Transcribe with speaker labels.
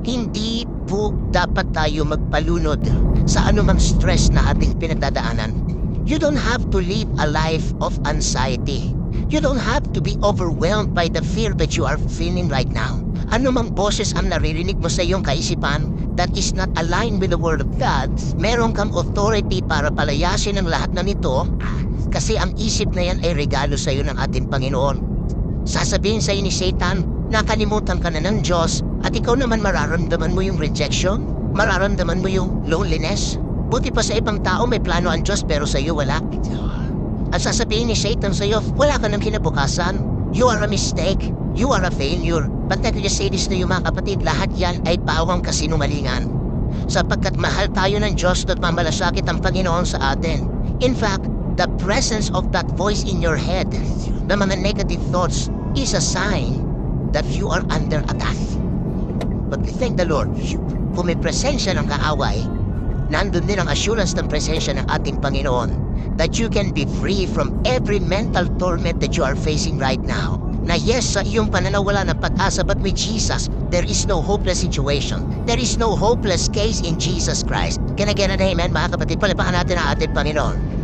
Speaker 1: Hindi po dapat tayo magpalunod sa anumang stress na ating pinagdadaanan. You don't have to live a life of anxiety. You don't have to be overwhelmed by the fear that you are feeling right now. Anumang boses ang naririnig mo sa iyong kaisipan that is not aligned with the Word of God, meron kang authority para palayasin ang lahat ng ito kasi ang isip na yan ay regalo sa iyo ng ating Panginoon. Sasabihin sa iyo ni Satan, nakalimutan ka na ng Diyos at ikaw naman mararamdaman mo yung rejection, mararamdaman mo yung loneliness. Buti pa sa ibang tao may plano ang Diyos pero sa iyo wala. At sasabihin ni Satan sa iyo, wala ka ng kinabukasan. You are a mistake. You are a failure. But let me just say this to you mga kapatid, lahat yan ay pawang kasinungalingan. Sapagkat mahal tayo ng Diyos at mamalasakit ang Panginoon sa atin. In fact, the presence of that voice in your head, na mga negative thoughts, is a sign that you are under attack. But we thank the Lord, kung may presensya ng kaaway, nandun din ang assurance ng presensya ng ating Panginoon that you can be free from every mental torment that you are facing right now. Na yes, sa iyong pananaw wala ng pag-asa, but with Jesus, there is no hopeless situation. There is no hopeless case in Jesus Christ. Can I get an amen, mga kapatid? Palapakan natin ang ating Panginoon.